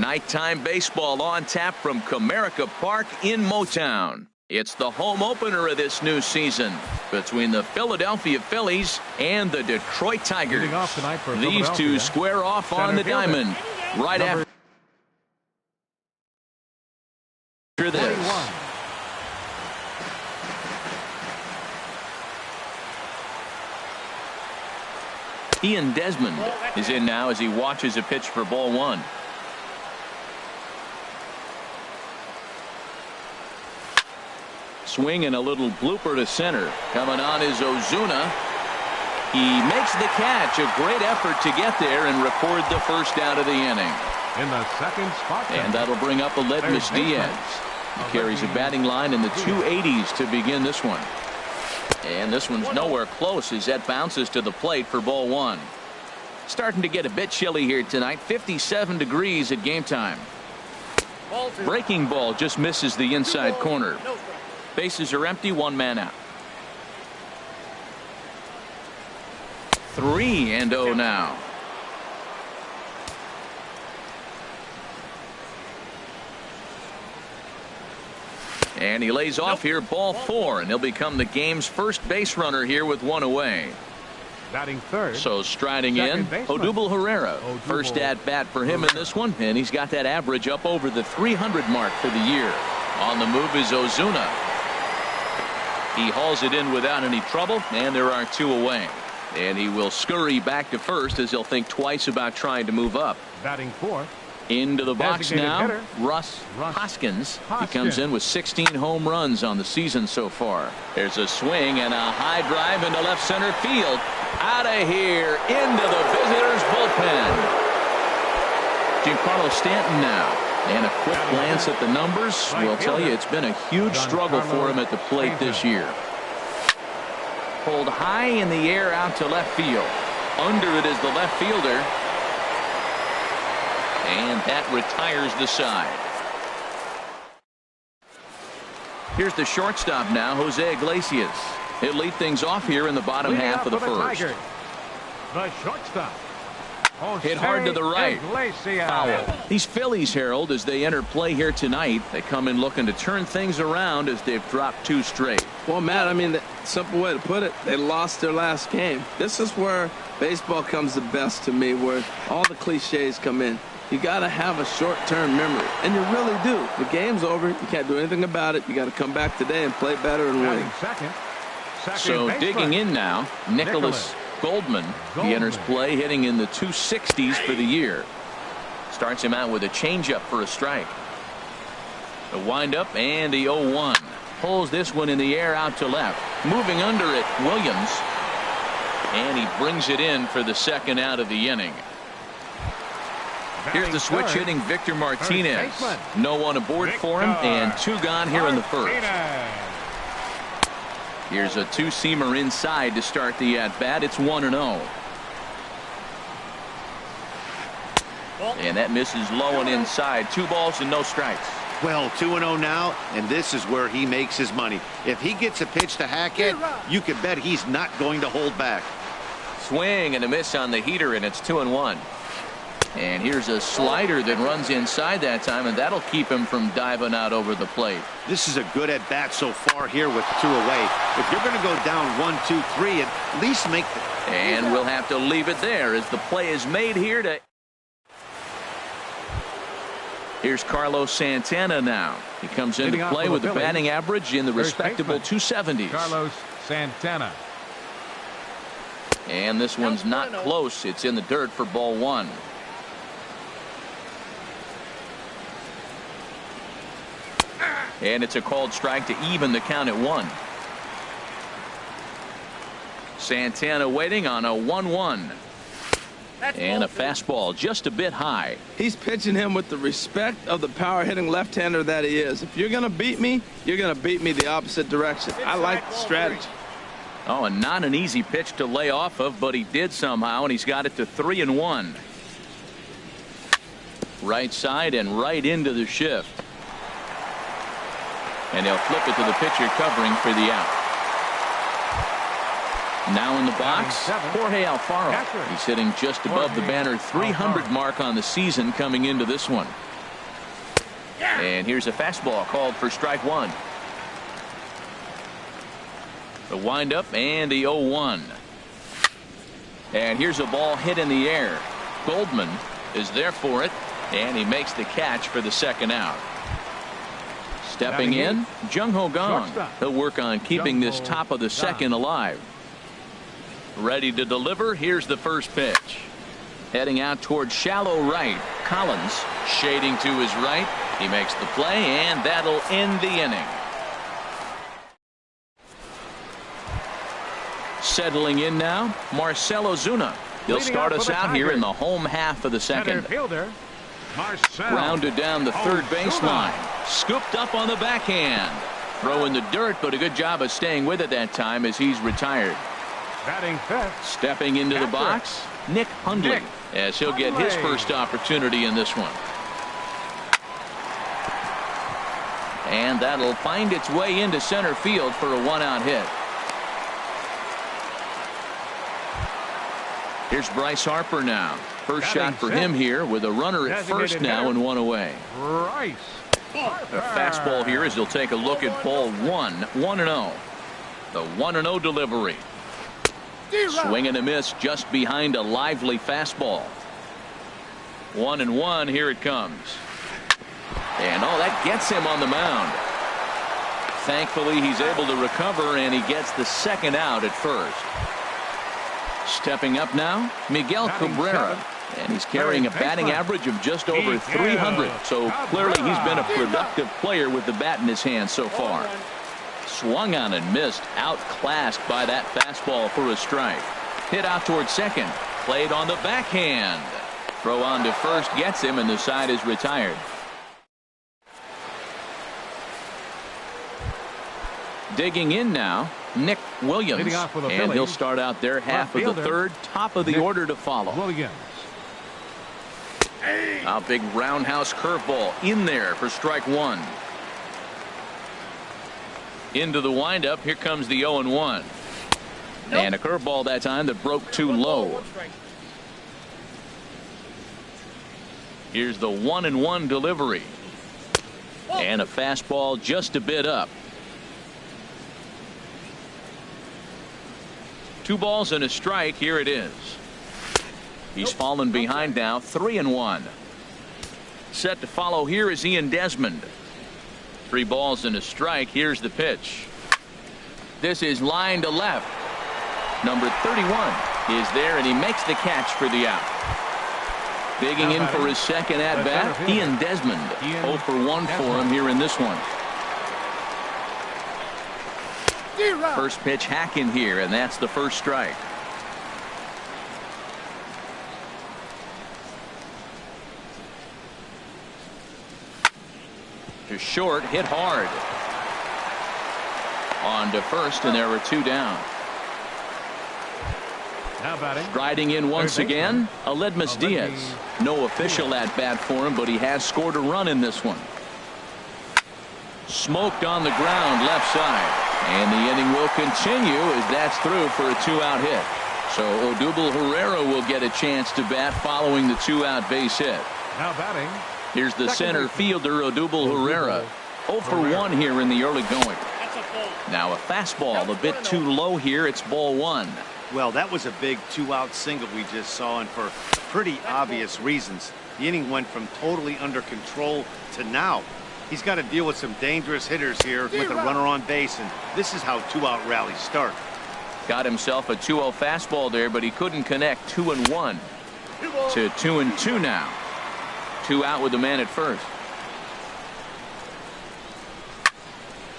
Nighttime baseball on tap from Comerica Park in Motown. It's the home opener of this new season between the Philadelphia Phillies and the Detroit Tigers. These two square off on the diamond right after this. Ian Desmond is in now as he watches a pitch for ball one. Swing and a little blooper to center. Coming on is Ozuna. He makes the catch. A great effort to get there and record the first out of the inning. In the second spot. And that'll bring up Aledmys Diaz. He carries a batting line in the 280s to begin this one. And this one's nowhere close as that bounces to the plate for ball one. Starting to get a bit chilly here tonight. 57 degrees at game time. Breaking ball just misses the inside corner. Bases are empty, one man out. 3-0 now. And he lays off here, ball four, and he'll become the game's first base runner here with one away. Batting third. So striding in, Odubel Herrera. First at bat for him in this one, and he's got that average up over the 300 mark for the year. On the move is Ozuna. He hauls it in without any trouble, and there are two away. And he will scurry back to first as he'll think twice about trying to move up. Batting fourth. Into the box now, hitter. Russ Hoskins. He comes in with 16 home runs on the season so far. There's a swing and a high drive into left center field. Out of here, into the visitors' bullpen. Giancarlo Stanton now. And a quick glance at the numbers will tell you it's been a huge struggle for him at the plate this year. Pulled high in the air out to left field. Under it is the left fielder. And that retires the side. Here's the shortstop now, Jose Iglesias. He'll lead things off here in the bottom half of the first. The shortstop. Hit hard to the right. Foul. These Phillies, Harold, as they enter play here tonight, they come in looking to turn things around as they've dropped two straight. Well, Matt, I mean, the simple way to put it, they lost their last game. This is where baseball comes the best to me, where all the cliches come in. You got to have a short-term memory, and you really do. The game's over. You can't do anything about it. You got to come back today and play better and win. So digging in now, Nicholas Goldman. He enters play hitting in the 260s for the year. Starts him out with a changeup for a strike. The windup and the 0-1. Pulls this one in the air out to left. Moving under it, Williams. And he brings it in for the second out of the inning. Here's the switch hitting Victor Martinez. No one aboard for him, and two gone here in the first. Here's a two-seamer inside to start the at-bat. It's 1-0. And that misses low and inside. 2 balls and no strikes. Well, 2-0 now, and this is where he makes his money. If he gets a pitch to hack it, you can bet he's not going to hold back. Swing and a miss on the heater, and it's 2-1. And here's a slider that runs inside that time, and that'll keep him from diving out over the plate. This is a good at-bat so far here with 2 away. If you're going to go down 1, 2, 3, at least make the... And we'll have to leave it there as the play is made here to... Here's Carlos Santana now. He comes into play with a batting average in the respectable 270s. Carlos Santana. And this one's not close. It's in the dirt for ball one. And it's a called strike to even the count at 1. Santana waiting on a 1-1. And a fastball just a bit high. He's pitching him with the respect of the power-hitting left-hander that he is. If you're going to beat me, you're going to beat me the opposite direction. I like the strategy. Oh, and not an easy pitch to lay off of, but he did somehow, and he's got it to 3-1. Right side and right into the shift. And they'll flip it to the pitcher covering for the out. Now in the box, Jorge Alfaro. He's hitting just above the banner 300 mark on the season coming into this one. And here's a fastball called for strike one. The windup and the 0-1. And here's a ball hit in the air. Goldman is there for it, and he makes the catch for the second out. Stepping in, Jung-Ho Kang. He'll work on keeping this top of the second alive. Ready to deliver. Here's the first pitch. Heading out towards shallow right. Collins shading to his right. He makes the play, and that'll end the inning. Settling in now, Marcell Ozuna. He'll start us out here in the home half of the second. Grounded down the third baseline. Scooped up on the backhand. Throw in the dirt, but a good job of staying with it that time as he's retired. Stepping into the box, Nick Hundley, as he'll get his first opportunity in this one. And that'll find its way into center field for a one-out hit. Here's Bryce Harper now. First shot for him here with a runner at first now and one away. A fastball here as he'll take a look at ball one. 1-0. The 1-0 delivery. Swing and a miss just behind a lively fastball. 1-1. Here it comes. And that gets him on the mound. Thankfully he's able to recover, and he gets the second out at first. Stepping up now, Miguel Cabrera, and he's carrying a batting average of just over 300, so clearly he's been a productive player with the bat in his hand so far. Swung on and missed, outclassed by that fastball for a strike. Hit out towards second, played on the backhand. Throw on to first gets him, and the side is retired. Digging in now, Nick Williams, and he'll start out there half of the third, top of the order to follow. A big roundhouse curveball in there for strike one. Into the windup, here comes the 0-1. And a curveball that time that broke too low. Here's the 1-1 delivery. And a fastball just a bit up. 2 balls and a strike. Here it is. He's fallen behind now. 3-1. Set to follow here is Ian Desmond. 3 balls and a strike. Here's the pitch. This is line to left. Number 31 is there, and he makes the catch for the out. Digging in for his second at bat, Ian Desmond. 0 for 1 for him here in this one. First pitch hack in here, and that's the first strike. To short, hit hard. On to first, and there were 2 down. Striding in once again, Aledmus Diaz. No official at bat for him, but he has scored a run in this one. Smoked on the ground left side. And the inning will continue as that's through for a 2-out hit. So Odubel Herrera will get a chance to bat following the 2-out base hit. Now batting. Here's the center fielder, Odubel Herrera. 0 for 1 here in the early going. Now a fastball a bit too low here. It's ball 1. Well, that was a big 2-out single we just saw, and for pretty obvious reasons. The inning went from totally under control to now. He's got to deal with some dangerous hitters here with a runner on base, and this is how 2-out rallies start. Got himself a 2-0 fastball there, but he couldn't connect. 2-1 to 2-2 now. 2 out with the man at first.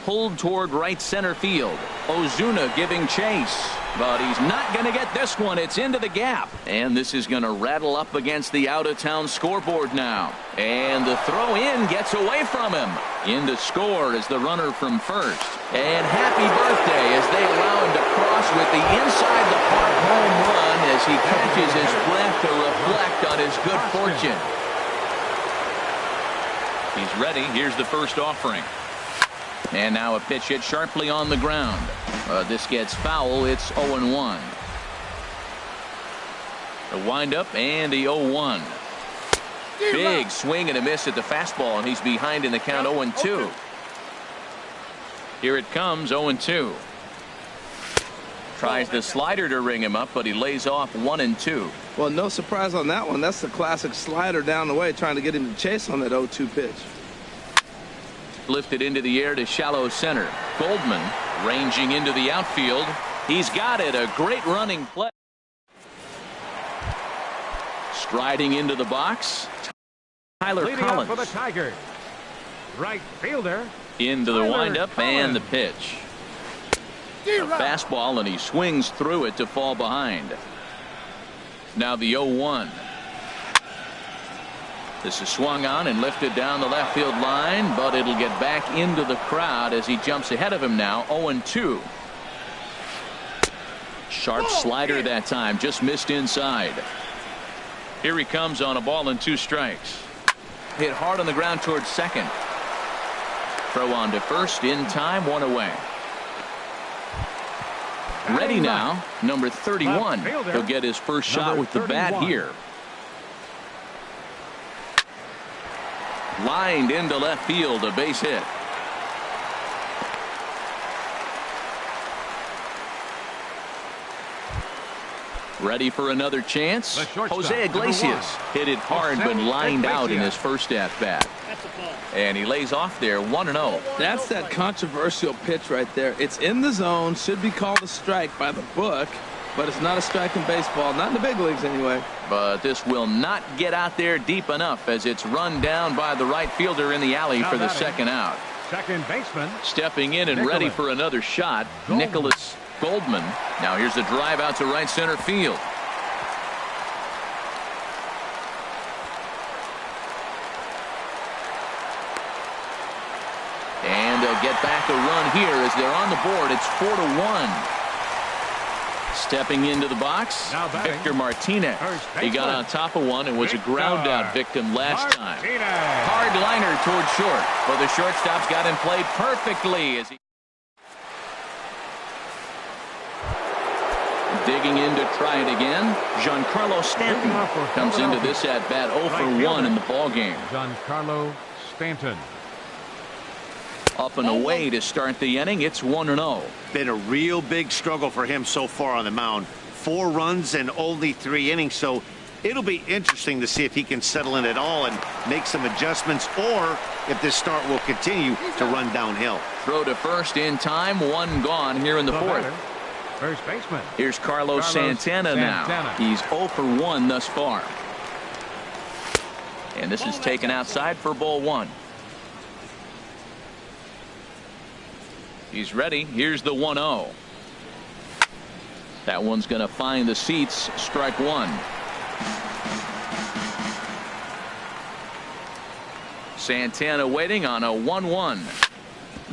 Pulled toward right center field. Ozuna giving chase, but he's not going to get this one. It's into the gap, and this is going to rattle up against the out-of-town scoreboard now. And the throw in gets away from him. In to score is the runner from first. And happy birthday as they allow him to cross with the inside the park home run as he catches his breath to reflect on his good fortune. He's ready. Here's the first offering. And now a pitch hit sharply on the ground. This gets foul. It's 0-1. The windup and the 0-1. Big swing and a miss at the fastball, and he's behind in the count 0-2. Here it comes, 0-2. Tries the slider to ring him up, but he lays off 1-2. Well, no surprise on that one. That's the classic slider down the way, trying to get him to chase on that 0-2 pitch. Lifted into the air to shallow center. Goldman ranging into the outfield. He's got it. A great running play. Striding into the box, Tyler Leading Collins. up for the Tigers, right fielder. Into the Tyler windup Collins. and the pitch. A fastball, and he swings through it to fall behind. Now the 0-1. This is swung on and lifted down the left field line, but it'll get back into the crowd as he jumps ahead of him now. 0-2. Sharp slider that time, just missed inside. Here he comes on a ball and 2 strikes. Hit hard on the ground towards second. Throw on to first in time, 1 away. Ready now, number 31. He'll get his first shot with the bat here. Lined into left field, a base hit. Ready for another chance. Jose Iglesias hit it hard but lined out in his first at bat. And he lays off there 1-0. That's that controversial pitch right there. It's in the zone, should be called a strike by the book, but it's not a strike in baseball, not in the big leagues anyway. But this will not get out there deep enough as it's run down by the right fielder in the alley for the second out. Second baseman. Stepping in and ready for another shot, Nicholas Goldman. Now here's a drive out to right center field. And they'll get back a run here as they're on the board. It's 4-1. Stepping into the box, Victor Martinez. He got on top of one and was a ground out victim last time. Hard liner towards short, but the shortstop's got him played perfectly as he digging in to try it again. Giancarlo Stanton comes into this at bat 0 for 1 in the ball game. Giancarlo Stanton. Up and away to start the inning. It's 1-0. Been a real big struggle for him so far on the mound. 4 runs and only 3 innings, so it'll be interesting to see if he can settle in at all and make some adjustments, or if this start will continue to run downhill. Throw to first in time. 1 gone here in the 4th. First baseman. Here's Carlos Santana now. He's 0 for 1 thus far. And this is taken outside for ball 1. He's ready. Here's the 1-0. That one's going to find the seats. Strike 1. Santana waiting on a 1-1.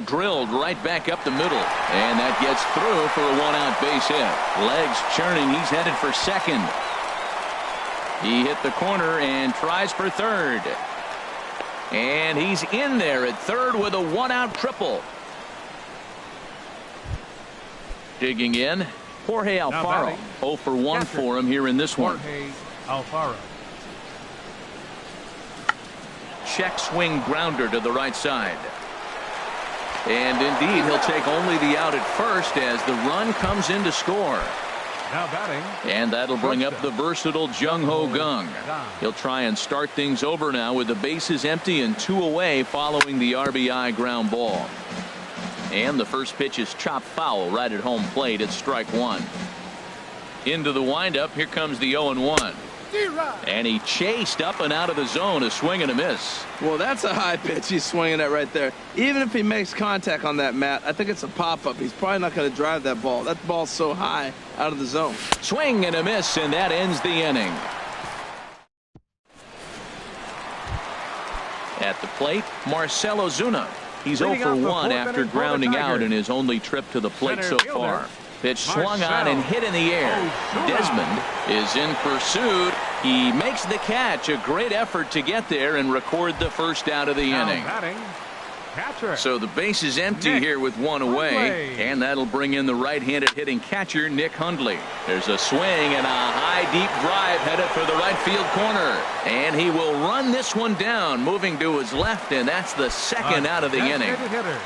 Drilled right back up the middle, and that gets through for a 1-out base hit. Legs churning. He's headed for second. He hit the corner and tries for third, and he's in there at third with a 1-out triple. Digging in, Jorge Alfaro. 0 for 1 for him here in this one. Jorge Alfaro. Check swing grounder to the right side. And indeed, he'll take only the out at first as the run comes in to score. Now batting. And that'll bring up the versatile Jung Ho Kang. He'll try and start things over now with the bases empty and 2 away following the RBI ground ball. And the first pitch is chopped foul right at home plate. It's strike 1. Into the windup. Here comes the 0-1. And he chased up and out of the zone. A swing and a miss. Well, that's a high pitch he's swinging at right there. Even if he makes contact on that, Matt, I think it's a pop-up. He's probably not going to drive that ball. That ball's so high out of the zone. Swing and a miss, and that ends the inning. At the plate, Marcell Ozuna. He's 0 for 1 after grounding out in his only trip to the plate so far. Pitch swung on and hit in the air. Desmond is in pursuit. He makes the catch. A great effort to get there and record the first out of the inning. catcher. So the base is empty Nick here with one away, Hundley. and that'll bring in the right-handed hitting catcher, Nick Hundley. There's a swing and a high, deep drive headed for the right field corner. And he will run this one down, moving to his left, and that's the second out of the inning. Hitter,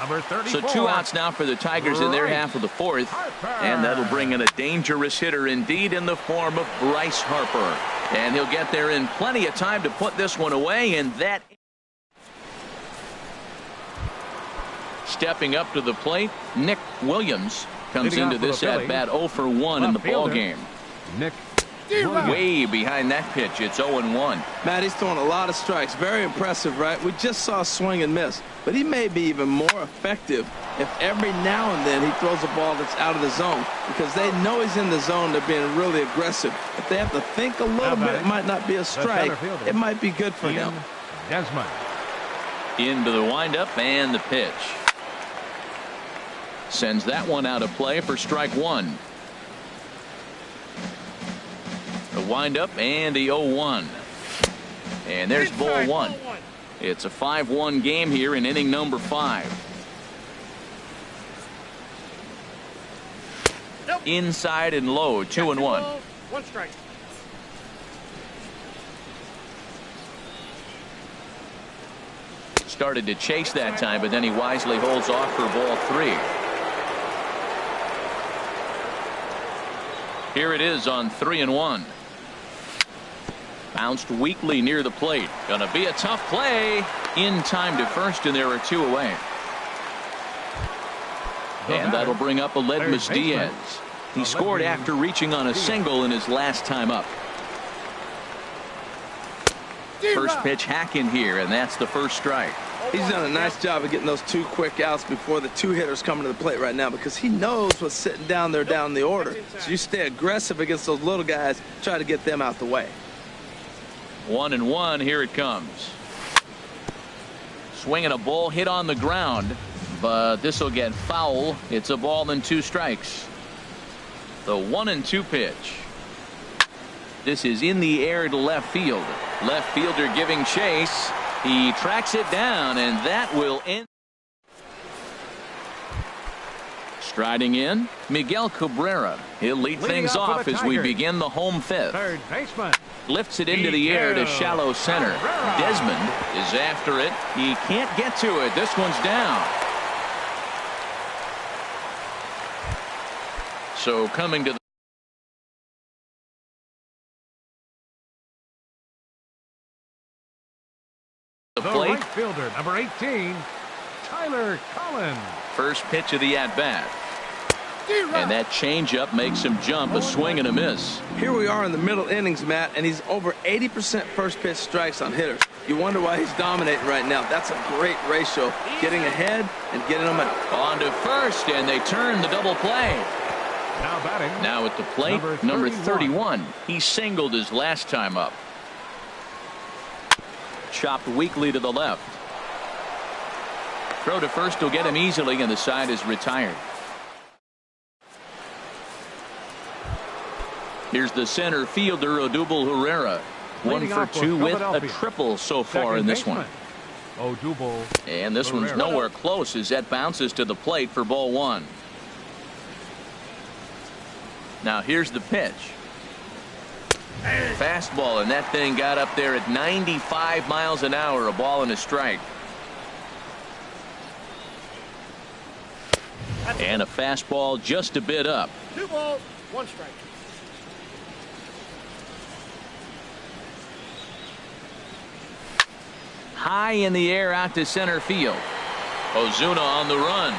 number 34. So 2 outs now for the Tigers in their half of the fourth, and that'll bring in a dangerous hitter indeed in the form of Bryce Harper. And he'll get there in plenty of time to put this one away, and that stepping up to the plate, Nick Williams comes Leading into off for this the at Phillies, bat 0 for 1 in the left ball fielder, game. Nick Way behind that pitch. It's 0-1. Matt, he's throwing a lot of strikes. Very impressive, right? We just saw a swing and miss. But he may be even more effective if every now and then he throws a ball that's out of the zone, because they know he's in the zone. They're being really aggressive. If they have to think a little bit, it might not be a strike. It might be good for him. Desmond. Into the windup and the pitch. Sends that one out of play for strike one. The windup and the 0-1. And there's ball one. It's a 5-1 game here in inning number 5. Inside and low, 2-1. 1 strike. Started to chase that time, but then he wisely holds off for ball 3. Here it is on 3-1. Bounced weakly near the plate. Gonna be a tough play. In time to first, and there are 2 away. And that'll bring up Aledmus Diaz. He scored after reaching on a single in his last time up. First pitch hack in here, and that's the first strike. He's done a nice job of getting those 2 quick outs before the 2 hitters coming to the plate right now, because he knows what's sitting down there down the order. So you stay aggressive against those little guys, try to get them out the way. 1-1, here it comes. Swinging a ball hit on the ground, but this will get foul. It's a ball and 2 strikes. The 1-2 pitch. This is in the air to left field. Left fielder giving chase. He tracks it down, and that will end. Striding in, Miguel Cabrera. He'll lead things off as we begin the home 5th. Third baseman. Lifts it into the air to shallow center. Desmond is after it. He can't get to it. This one's down. So coming to the plate. Right fielder, number 18, Tyler Collins. First pitch of the at-bat. And that changeup makes him jump. A swing and a miss. Here we are in the middle innings, Matt, and he's over 80% first pitch strikes on hitters. You wonder why he's dominating right now. That's a great ratio. Getting ahead and getting them out. On to first, and they turn the double play. Now batting. Now at the plate, number 31. He singled his last time up. Chopped weakly to the left. Throw to first will get him easily, and the side is retired. Here's the center fielder, Odubel Herrera. 1 for 2 with a triple so far in this one. Odubel. And this one's nowhere close as that bounces to the plate for ball 1. Now here's the pitch. Fastball, and that thing got up there at 95 miles an hour. A ball and a strike. And a fastball just a bit up. 2 balls, 1 strike. High in the air out to center field. Ozuna on the run.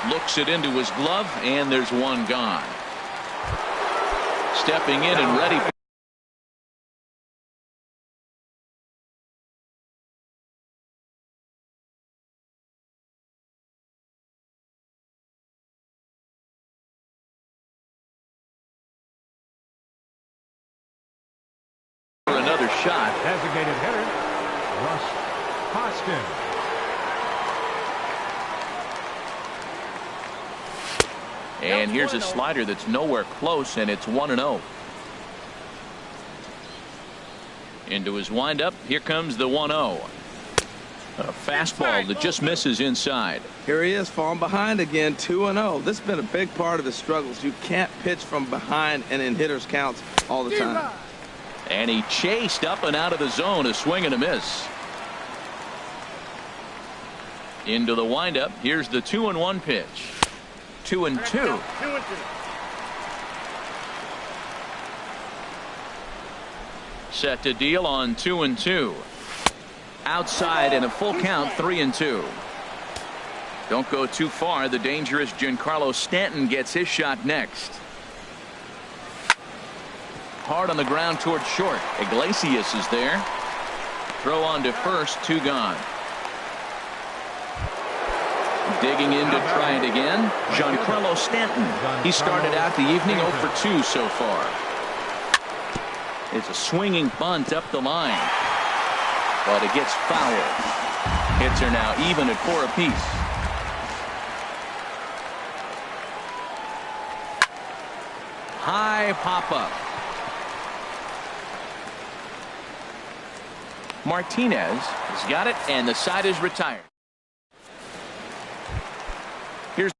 Looks it into his glove, and there's one gone. Stepping in and ready for another shot. Designated hitter, Russ Hoskins. And here's a slider that's nowhere close, and it's 1-0. Into his windup. Here comes the 1-0. A fastball that just misses inside. Here he is, falling behind again, 2-0. This has been a big part of his struggles. You can't pitch from behind and in hitters' counts all the time. And he chased up and out of the zone, a swing and a miss. Into the windup. Here's the 2-1 pitch. 2-2. Set to deal on 2-2. Outside and a full count, 3-2. Don't go too far. The dangerous Giancarlo Stanton gets his shot next. Hard on the ground towards short. Iglesias is there. Throw on to first, 2 gone. Digging in to try it again, Giancarlo Stanton. He started out the evening 0 for 2 so far. It's a swinging bunt up the line, but it gets fouled. Hits are now even at 4 apiece. High pop up. Martinez has got it, and the side is retired. Here's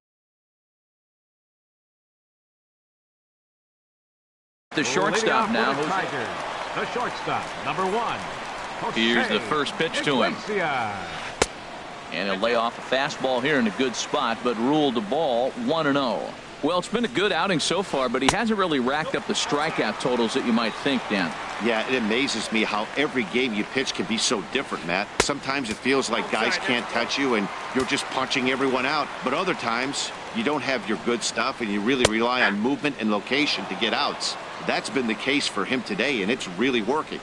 the shortstop now. The shortstop, number 1. Here's the first pitch to him. And he'll lay off a fastball here in a good spot, but ruled the ball 1-0. Well, it's been a good outing so far, but he hasn't really racked up the strikeout totals that you might think, Dan. Yeah, it amazes me how every game you pitch can be so different, Matt. Sometimes it feels like guys can't touch you and you're just punching everyone out. But other times you don't have your good stuff and you really rely on movement and location to get outs. That's been the case for him today, and it's really working.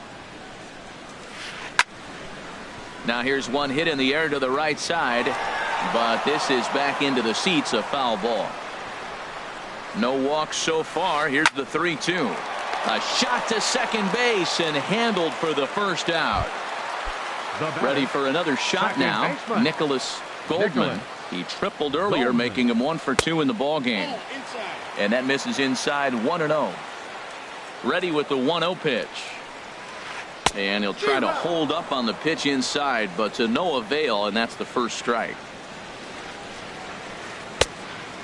Now here's one hit in the air to the right side, but this is back into the seats, a foul ball. No walks so far. Here's the 3-2. A shot to second base and handled for the first out. Ready for another shot now. Nicholas Goldman. He tripled earlier, making him 1 for 2 in the ball game. And that misses inside, 1-0. Ready with the 1-0 pitch. And he'll try to hold up on the pitch inside, but to no avail, and that's the first strike.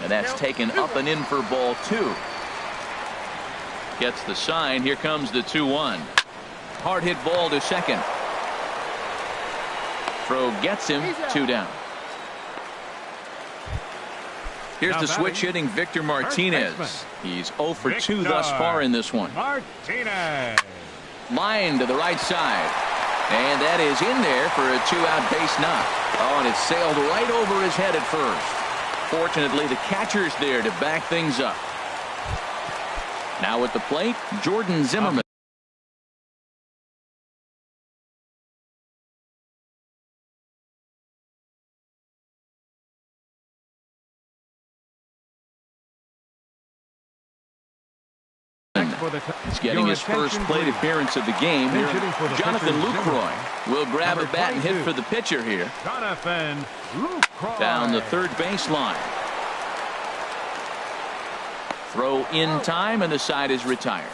And that's taken up and in for ball 2. Gets the sign. Here comes the 2-1. Hard hit ball to second. Throw gets him, 2 down. Here's the switch hitting Victor Martinez. He's 0 for 2 thus far in this one. Martinez. Line to the right side. And that is in there for a 2-out base knock. Oh, and it sailed right over his head at first. Fortunately, the catcher's there to back things up. Now at the plate, Jordan Zimmerman. He's getting his first plate appearance of the game. Jonathan Lucroy will grab a bat and hit for the pitcher here. Jonathan Lucroy. Down the third baseline. Throw in time, and the side is retired.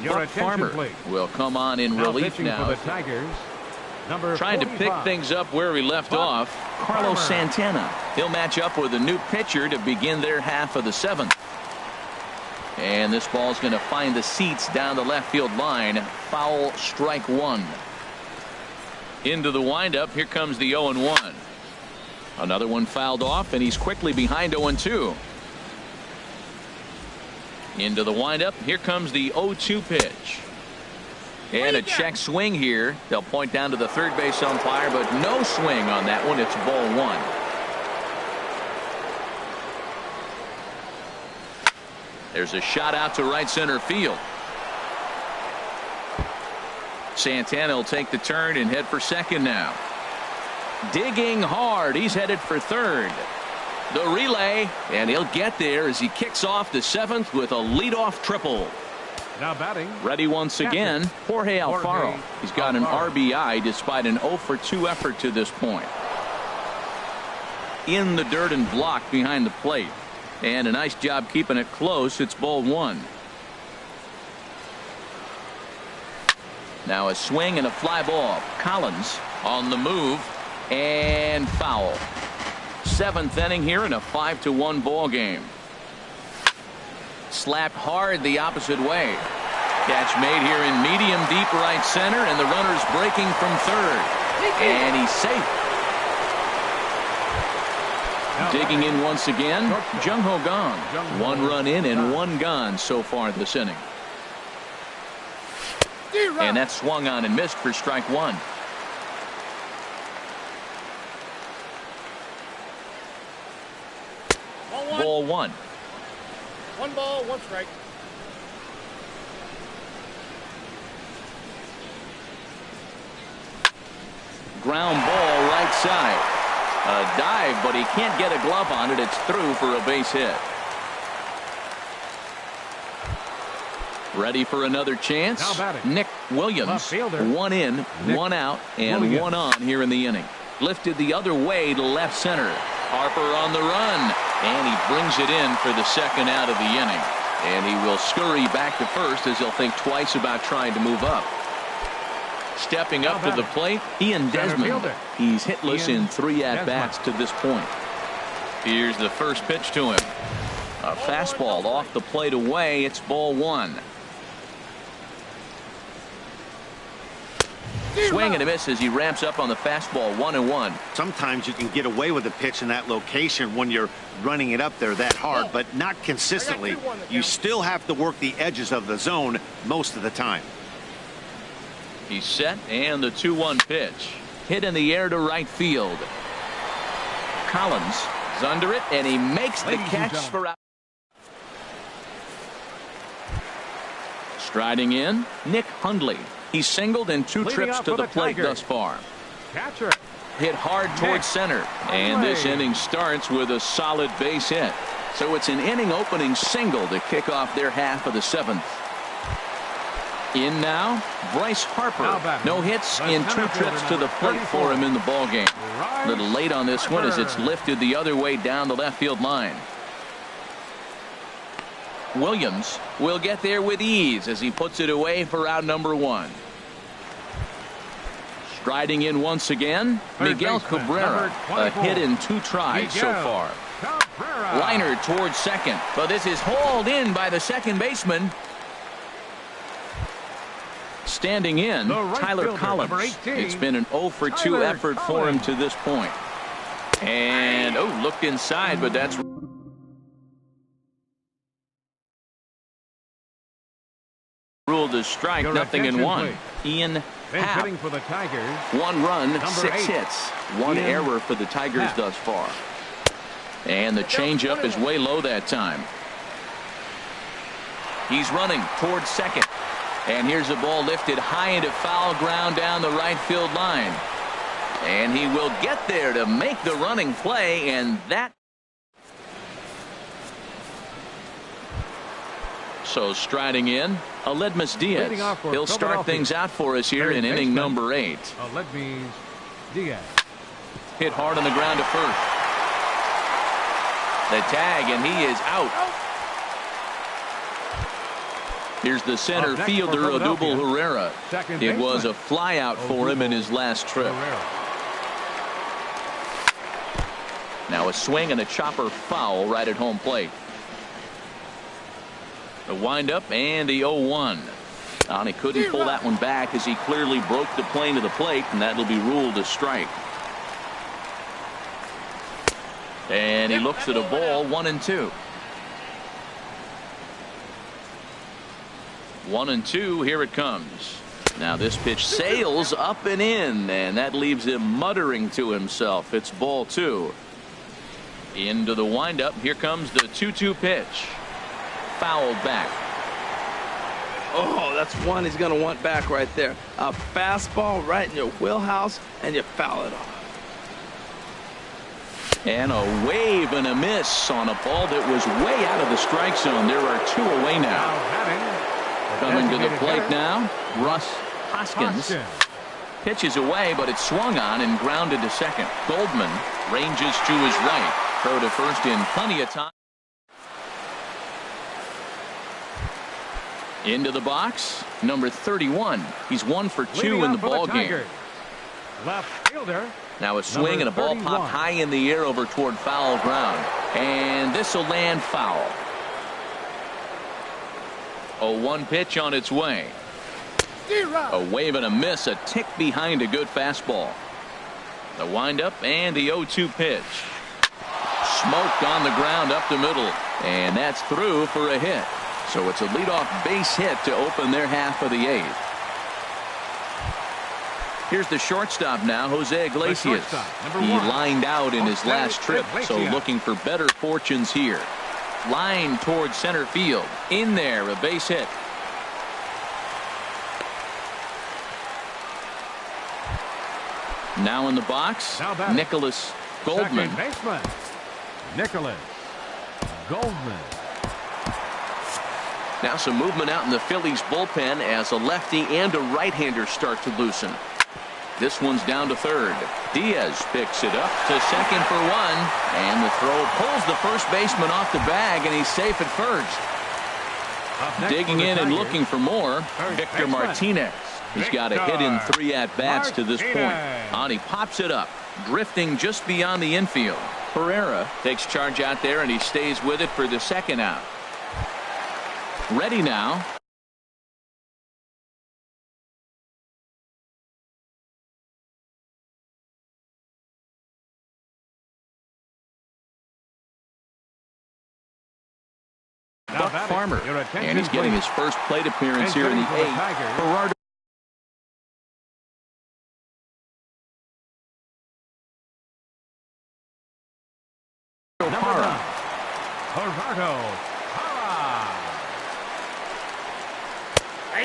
Buck Farmer will come on in relief now. For the Tigers, number Trying to 45. pick things up where we left off. Carlos Santana. He'll match up with a new pitcher to begin their half of the 7th. And this ball's going to find the seats down the left field line. Foul, strike 1. Into the windup. Here comes the 0-1. Another one fouled off, and he's quickly behind 0-2. Into the windup. Here comes the 0-2 pitch. And a check swing here. They'll point down to the third base umpire, but no swing on that one. It's ball 1. There's a shot out to right center field. Santana will take the turn and head for second now. Digging hard. He's headed for third. The relay, and he'll get there as he kicks off the 7th with a leadoff triple. Now batting. Ready once again, Jorge Alfaro. He's got an RBI despite an 0 for 2 effort to this point. In the dirt and blocked behind the plate. And a nice job keeping it close. It's ball 1. Now a swing and a fly ball. Collins on the move and foul. 7th inning here in a 5-1 ball game. Slapped hard the opposite way. Catch made here in medium deep right center, and the runner's breaking from third. And he's safe. Digging in once again, Jung Ho Gong. 1 run in and 1 gone so far this inning. And that swung on and missed for strike 1. Ball 1. 1 ball, 1 strike. Ground ball right side. A dive, but he can't get a glove on it. It's through for a base hit. Ready for another chance. Nick Williams. 1 in, 1 out, and 1 on here in the inning. Lifted the other way to left center. Harper on the run, and he brings it in for the 2nd out of the inning. And he will scurry back to first as he'll think twice about trying to move up. Stepping up to the plate, Ian Desmond. He's hitless in 3 at-bats to this point. Here's the first pitch to him. A fastball off the plate away. It's ball 1. Swing and a miss as he ramps up on the fastball. 1-1. Sometimes you can get away with a pitch in that location when you're running it up there that hard, but not consistently. You still have to work the edges of the zone most of the time. He's set, and the 2-1 pitch. Hit in the air to right field. Collins is under it, and he makes the catch for out. Striding in, Nick Hundley. He's singled in 2 trips to the plate thus far. Catcher. Hit hard towards center, and this inning starts with a solid base hit. So it's an inning opening single to kick off their half of the 7th. In now, Bryce Harper. No hits in 2 trips to the plate for him in the ballgame. A little late on this one as it's lifted the other way down the left field line. Williams will get there with ease as he puts it away for out number 1. Striding in once again, Miguel Cabrera. A hit in 2 tries so far. Liner towards second, but this is hauled in by the second baseman. Standing in, Tyler Collins. It's been an 0 for 2 effort for him to this point. And, looked inside, but that's ruled as strike. Nothing in 1. Ian Happ. For the Tigers. 1 run, 6 8. hits. 1 error for the Tigers thus far. And the changeup is way low that time. He's running towards second. And here's a ball lifted high into foul ground down the right field line. And he will get there to make the running play, and that. So striding in, Aledmus Diaz. He'll start things out for us here in inning number 8. Aledmus Diaz. Hit hard on the ground to first. The tag, and he is out. Here's the center fielder, Odubel Herrera. It was a fly out for him in his last trip. Now a swing and a chopper foul right at home plate. The windup and the 0-1. And he couldn't pull that one back as he clearly broke the plane to the plate, and that'll be ruled a strike. And he looks at a ball, 1-2. 1-2, here it comes. Now this pitch sails up and in, and that leaves him muttering to himself. It's ball 2. Into the windup. Here comes the 2-2 pitch. Fouled back. Oh, that's one he's going to want back right there. A fastball right in your wheelhouse, and you foul it off. And a wave and a miss on a ball that was way out of the strike zone. There are 2 away now. Coming to the plate now, Russ Hoskins. Pitches away, but it's swung on and grounded to second. Goldman ranges to his right. Throw to first in plenty of time. Into the box, number 31. He's 1 for 2 in the ball game. Left fielder. Now a swing and a ball popped high in the air over toward foul ground. And this will land foul. A 1 pitch on its way. A wave and a miss, a tick behind a good fastball. The windup and the 0-2 pitch. Smoked on the ground up the middle. And that's through for a hit. So it's a leadoff base hit to open their half of the 8th. Here's the shortstop now, Jose Iglesias. He lined out in his last trip, so looking for better fortunes here. Line towards center field. In there, a base hit. Now in the box, Nicholas Goldman. Nicholas Goldman. Now some movement out in the Phillies bullpen as a lefty and a right-hander start to loosen. This one's down to third. Diaz picks it up to second for 1. And the throw pulls the first baseman off the bag, and he's safe at first. Digging in and looking for more, Victor Martinez. He's got a hit in 3 at-bats to this point. And he pops it up, drifting just beyond the infield. Pereira takes charge out there, and he stays with it for the second out. Ready now. Buck Farmer, and he's getting his first plate appearance here in the 8th. Gerardo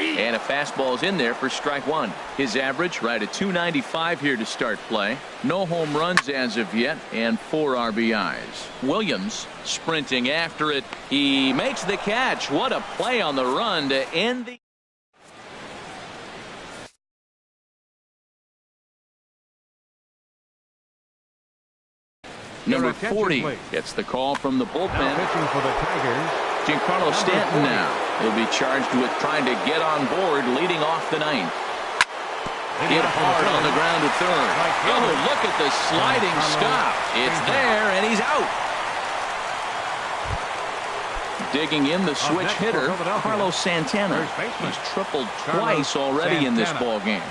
and a fastball's in there for strike 1. His average right at 295 here to start play. No home runs as of yet, and 4 RBIs. Williams sprinting after it. He makes the catch. What a play on the run to end the number 40 gets the call from the bullpen. Pitching for the Tigers, Giancarlo Stanton now. He'll be charged with trying to get on board leading off the 9th. Hit hard on the ground to third. Oh, look at the sliding stop. It's there, and he's out. Digging in the switch hitter, Carlos Santana. He's tripled twice already in this ball game.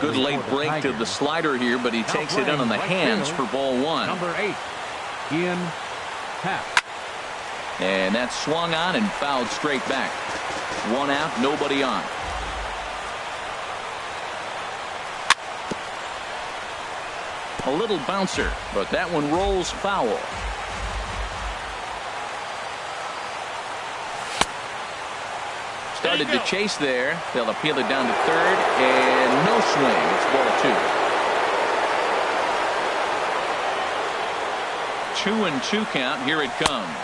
Good late break to the slider here, but he takes it in on the hands for ball 1. Number 8, Ian Happ. And that's swung on and fouled straight back. 1 out, nobody on. A little bouncer, but that one rolls foul. Started to chase there. They'll appeal it down to third, and no swing. It's ball 2. 2-2 count. Here it comes.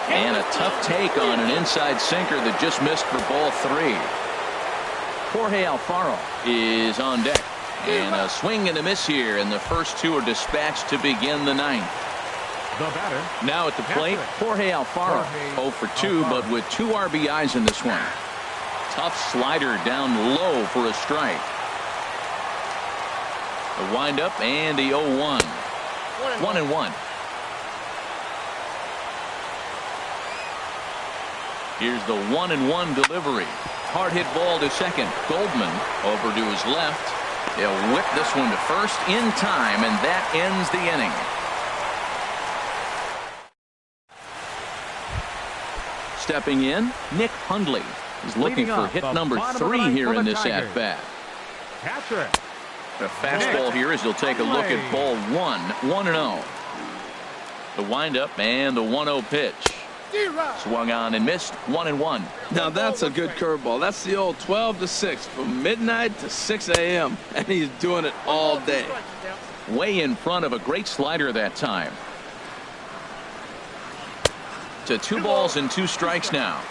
And a tough take on an inside sinker that just missed for ball 3. Jorge Alfaro is on deck. And a swing and a miss here, and the first 2 are dispatched to begin the 9th. The batter. Now at the plate, Jorge Alfaro. 0 for 2, but with 2 RBIs in this one. Tough slider down low for a strike. The windup and the 0-1. 1-1. Here's the 1-1 delivery. Hard hit ball to second. Goldman over to his left. They'll whip this one to first in time, and that ends the inning. Stepping in, Nick Hundley is looking for hit number 3 here in this at-bat. A fastball here as he'll take a look at ball 1. 1-0. The windup and the 1-0 pitch. Swung on and missed. 1-1. Now that's a good curveball. That's the old 12 to 6 from midnight to 6 a.m. and he's doing it all day. way in front of a great slider that time. To 2 balls and 2 strikes now.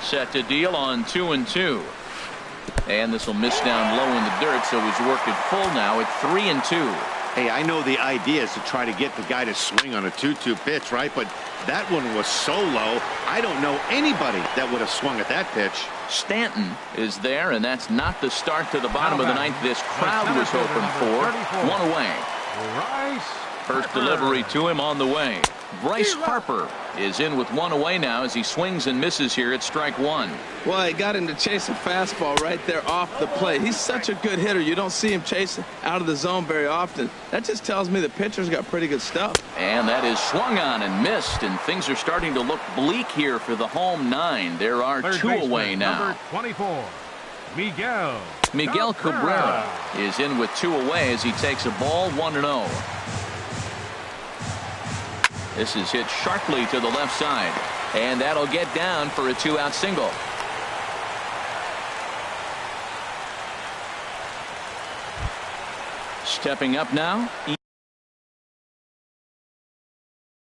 Set to deal on 2-2. And this will miss down low in the dirt, so he's worked it full now at 3-2. Hey, I know the idea is to try to get the guy to swing on a 2-2 pitch, right? But that one was so low, I don't know anybody that would have swung at that pitch. Stanton is there, and that's not the start to the bottom of the ninth this crowd was hoping for. 1 away. First delivery to him on the way. Bryce Harper is in with 1 away now as he swings and misses here at strike 1. Well, he got him to chase a fastball right there off the plate. He's such a good hitter. You don't see him chasing out of the zone very often. That just tells me the pitcher's got pretty good stuff. And that is swung on and missed, and things are starting to look bleak here for the home 9. There are 2 away now. Number 24, Miguel Cabrera is in with 2 away as he takes a ball 1-0. This is hit sharply to the left side, and that'll get down for a 2-out single. Stepping up now,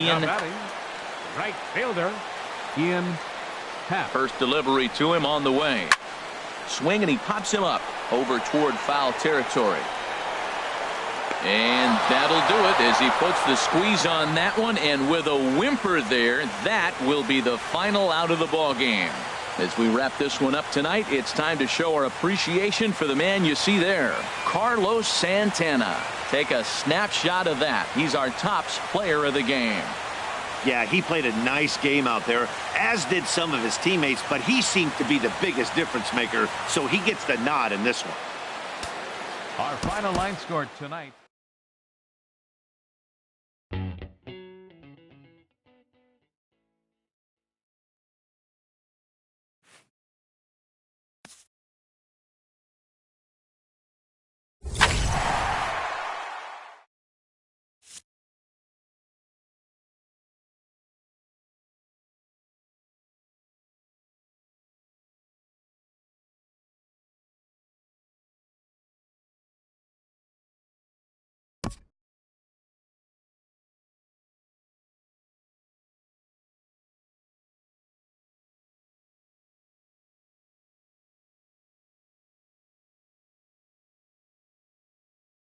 Ian. right fielder, Ian Happ. First delivery to him on the way. Swing, and he pops him up over toward foul territory. And that'll do it as he puts the squeeze on that one, and with a whimper there, that will be the final out of the ball game. As we wrap this one up tonight, it's time to show our appreciation for the man you see there, Carlos Santana. Take a snapshot of that. He's our tops player of the game. Yeah, he played a nice game out there, as did some of his teammates, but he seemed to be the biggest difference maker, so he gets the nod in this one. Our final line score tonight.